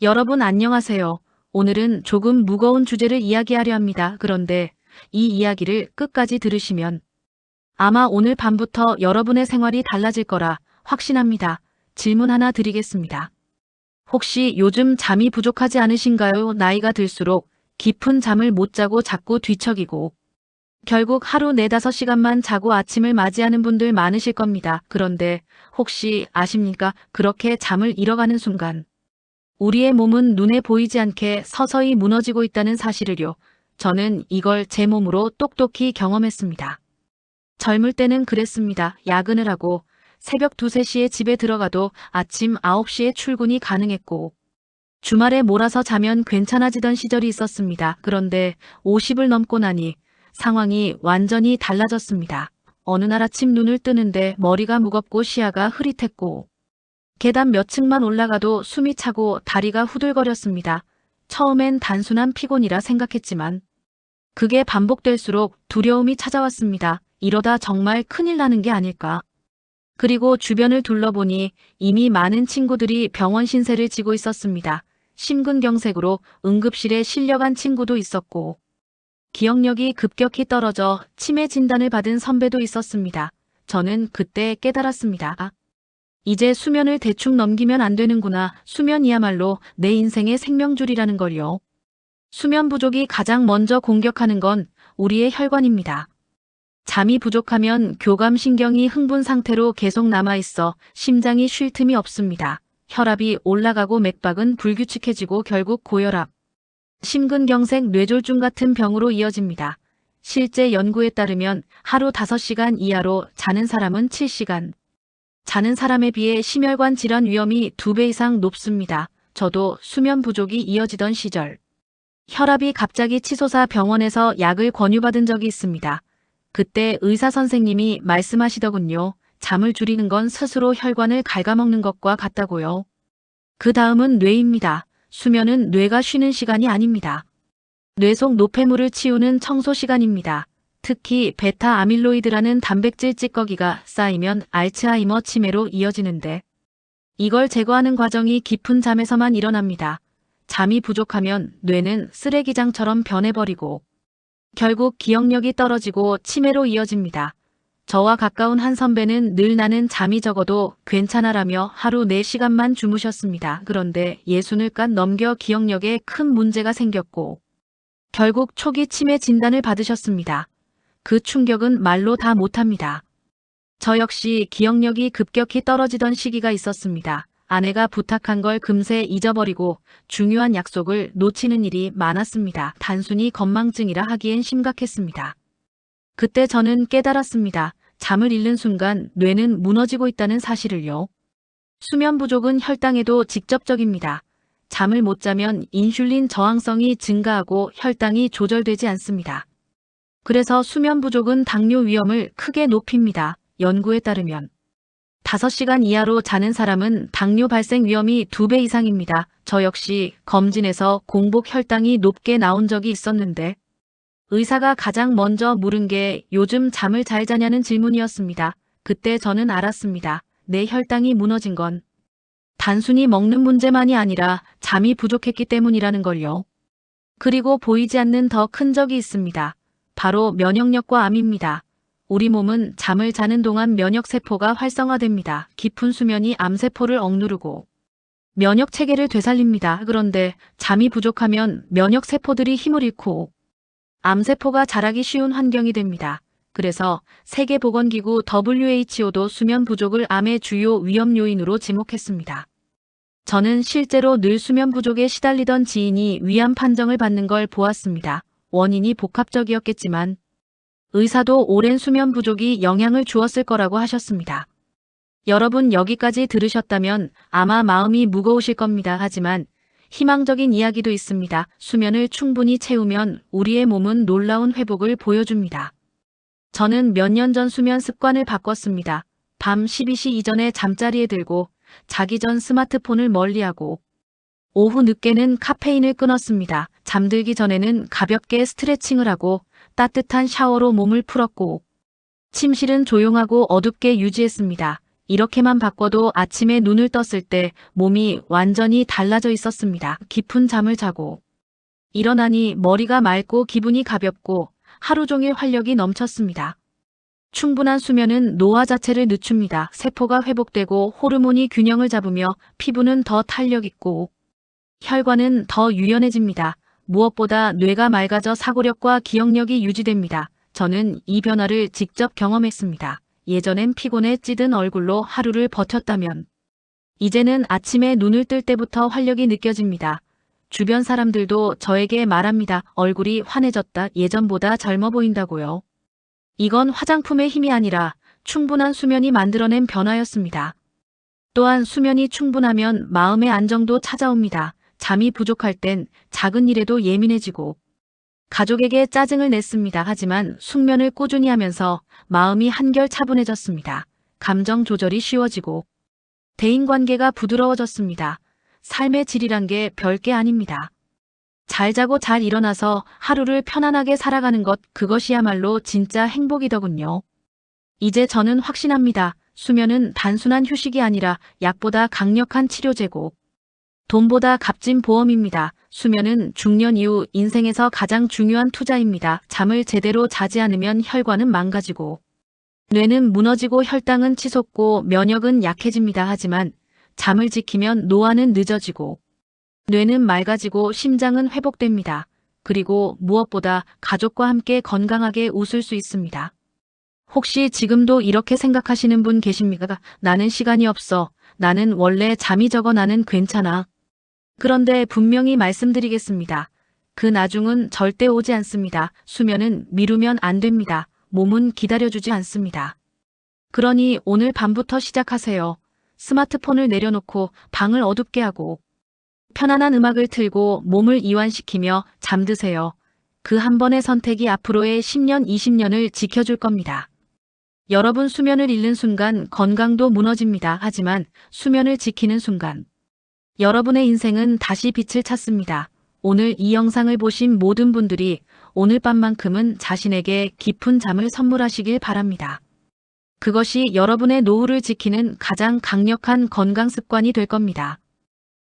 여러분 안녕하세요. 오늘은 조금 무거운 주제를 이야기하려 합니다. 그런데 이 이야기를 끝까지 들으시면 아마 오늘 밤부터 여러분의 생활이 달라질 거라 확신합니다. 질문 하나 드리겠습니다. 혹시 요즘 잠이 부족하지 않으신가요? 나이가 들수록 깊은 잠을 못 자고 자꾸 뒤척이고 결국 하루 4~5시간만 자고 아침을 맞이하는 분들 많으실 겁니다. 그런데 혹시 아십니까? 그렇게 잠을 잃어가는 순간 우리의 몸은 눈에 보이지 않게 서서히 무너지고 있다는 사실을요. 저는 이걸 제 몸으로 똑똑히 경험했습니다. 젊을 때는 그랬습니다. 야근을 하고 새벽 2~3시에 집에 들어가도 아침 9시에 출근이 가능했고 주말에 몰아서 자면 괜찮아지던 시절이 있었습니다. 그런데 50을 넘고 나니 상황이 완전히 달라졌습니다. 어느 날 아침 눈을 뜨는데 머리가 무겁고 시야가 흐릿했고 계단 몇 층만 올라가도 숨이 차고 다리가 후들거렸습니다. 처음엔 단순한 피곤이라 생각했지만 그게 반복될수록 두려움이 찾아왔습니다. 이러다 정말 큰일 나는 게 아닐까. 그리고 주변을 둘러보니 이미 많은 친구들이 병원 신세를 지고 있었습니다. 심근경색으로 응급실에 실려간 친구도 있었고 기억력이 급격히 떨어져 치매 진단을 받은 선배도 있었습니다. 저는 그때 깨달았습니다. 이제 수면을 대충 넘기면 안 되는구나. 수면이야말로 내 인생의 생명줄이라는 걸요. 수면 부족이 가장 먼저 공격하는 건 우리의 혈관입니다. 잠이 부족하면 교감신경이 흥분 상태로 계속 남아있어 심장이 쉴 틈이 없습니다. 혈압이 올라가고 맥박은 불규칙해지고 결국 고혈압, 심근경색, 뇌졸중 같은 병으로 이어집니다. 실제 연구에 따르면 하루 5시간 이하로 자는 사람은 7시간, 자는 사람에 비해 심혈관 질환 위험이 2배 이상 높습니다. 저도 수면 부족이 이어지던 시절 혈압이 갑자기 치솟아 병원에서 약을 권유받은 적이 있습니다. 그때 의사 선생님이 말씀하시더군요. 잠을 줄이는 건 스스로 혈관을 갉아먹는 것과 같다고요. 그 다음은 뇌입니다. 수면은 뇌가 쉬는 시간이 아닙니다. 뇌 속 노폐물을 치우는 청소 시간입니다. 특히 베타 아밀로이드라는 단백질 찌꺼기가 쌓이면 알츠하이머 치매로 이어지는데 이걸 제거하는 과정이 깊은 잠에서만 일어납니다. 잠이 부족하면 뇌는 쓰레기장처럼 변해버리고 결국 기억력이 떨어지고 치매로 이어집니다. 저와 가까운 한 선배는 늘 나는 잠이 적어도 괜찮아라며 하루 4시간만 주무셨습니다. 그런데 60을 넘겨 기억력에 큰 문제가 생겼고 결국 초기 치매 진단을 받으셨습니다. 그 충격은 말로 다 못합니다. 저 역시 기억력이 급격히 떨어지던 시기가 있었습니다. 아내가 부탁한 걸 금세 잊어버리고 중요한 약속을 놓치는 일이 많았습니다. 단순히 건망증이라 하기엔 심각했습니다. 그때 저는 깨달았습니다. 잠을 잃는 순간 뇌는 무너지고 있다는 사실을요. 수면 부족은 혈당에도 직접적입니다. 잠을 못 자면 인슐린 저항성이 증가하고 혈당이 조절되지 않습니다. 그래서 수면 부족은 당뇨 위험을 크게 높입니다. 연구에 따르면 5시간 이하로 자는 사람은 당뇨 발생 위험이 2배 이상입니다. 저 역시 검진에서 공복 혈당이 높게 나온 적이 있었는데 의사가 가장 먼저 물은 게 요즘 잠을 잘 자냐는 질문이었습니다. 그때 저는 알았습니다. 내 혈당이 무너진 건 단순히 먹는 문제만이 아니라 잠이 부족했기 때문이라는 걸요. 그리고 보이지 않는 더 큰 적이 있습니다. 바로 면역력과 암입니다. 우리 몸은 잠을 자는 동안 면역세포가 활성화됩니다. 깊은 수면이 암세포를 억누르고 면역체계를 되살립니다. 그런데 잠이 부족하면 면역세포들이 힘을 잃고 암세포가 자라기 쉬운 환경이 됩니다. 그래서 세계보건기구 WHO도 수면 부족을 암의 주요 위험 요인으로 지목했습니다. 저는 실제로 늘 수면 부족에 시달리던 지인이 위암 판정을 받는 걸 보았습니다. 원인이 복합적이었겠지만 의사도 오랜 수면 부족이 영향을 주었을 거라고 하셨습니다. 여러분 여기까지 들으셨다면 아마 마음이 무거우실 겁니다. 하지만 희망적인 이야기도 있습니다. 수면을 충분히 채우면 우리의 몸은 놀라운 회복을 보여줍니다. 저는 몇 년 전 수면 습관을 바꿨습니다. 밤 12시 이전에 잠자리에 들고 자기 전 스마트폰을 멀리하고 오후 늦게는 카페인을 끊었습니다. 잠들기 전에는 가볍게 스트레칭을 하고 따뜻한 샤워로 몸을 풀었고 침실은 조용하고 어둡게 유지했습니다. 이렇게만 바꿔도 아침에 눈을 떴을 때 몸이 완전히 달라져 있었습니다. 깊은 잠을 자고 일어나니 머리가 맑고 기분이 가볍고 하루 종일 활력이 넘쳤습니다. 충분한 수면은 노화 자체를 늦춥니다. 세포가 회복되고 호르몬이 균형을 잡으며 피부는 더 탄력 있고 혈관은 더 유연해집니다. 무엇보다 뇌가 맑아져 사고력과 기억력이 유지됩니다. 저는 이 변화를 직접 경험했습니다. 예전엔 피곤해 찌든 얼굴로 하루를 버텼다면 이제는 아침에 눈을 뜰 때부터 활력이 느껴집니다. 주변 사람들도 저에게 말합니다. 얼굴이 환해졌다. 예전보다 젊어 보인다고요. 이건 화장품의 힘이 아니라 충분한 수면이 만들어낸 변화였습니다. 또한 수면이 충분하면 마음의 안정도 찾아옵니다. 잠이 부족할 땐 작은 일에도 예민해지고 가족에게 짜증을 냈습니다. 하지만 숙면을 꾸준히 하면서 마음이 한결 차분해졌습니다. 감정 조절이 쉬워지고 대인관계가 부드러워졌습니다. 삶의 질이란 게 별게 아닙니다. 잘 자고 잘 일어나서 하루를 편안하게 살아가는 것, 그것이야말로 진짜 행복이더군요. 이제 저는 확신합니다. 수면은 단순한 휴식이 아니라 약보다 강력한 치료제고 돈보다 값진 보험입니다. 수면은 중년 이후 인생에서 가장 중요한 투자입니다. 잠을 제대로 자지 않으면 혈관은 망가지고 뇌는 무너지고 혈당은 치솟고 면역은 약해집니다. 하지만 잠을 지키면 노화는 늦어지고 뇌는 맑아지고 심장은 회복됩니다. 그리고 무엇보다 가족과 함께 건강하게 웃을 수 있습니다. 혹시 지금도 이렇게 생각하시는 분 계십니까? 나는 시간이 없어. 나는 원래 잠이 적어. 나는 괜찮아. 그런데 분명히 말씀드리겠습니다. 그 나중은 절대 오지 않습니다. 수면은 미루면 안 됩니다. 몸은 기다려주지 않습니다. 그러니 오늘 밤부터 시작하세요. 스마트폰을 내려놓고 방을 어둡게 하고 편안한 음악을 틀고 몸을 이완시키며 잠드세요. 그 한 번의 선택이 앞으로의 10년, 20년을 지켜줄 겁니다. 여러분, 수면을 잃는 순간 건강도 무너집니다. 하지만 수면을 지키는 순간 여러분의 인생은 다시 빛을 찾습니다. 오늘 이 영상을 보신 모든 분들이 오늘 밤만큼은 자신에게 깊은 잠을 선물하시길 바랍니다. 그것이 여러분의 노후를 지키는 가장 강력한 건강 습관이 될 겁니다.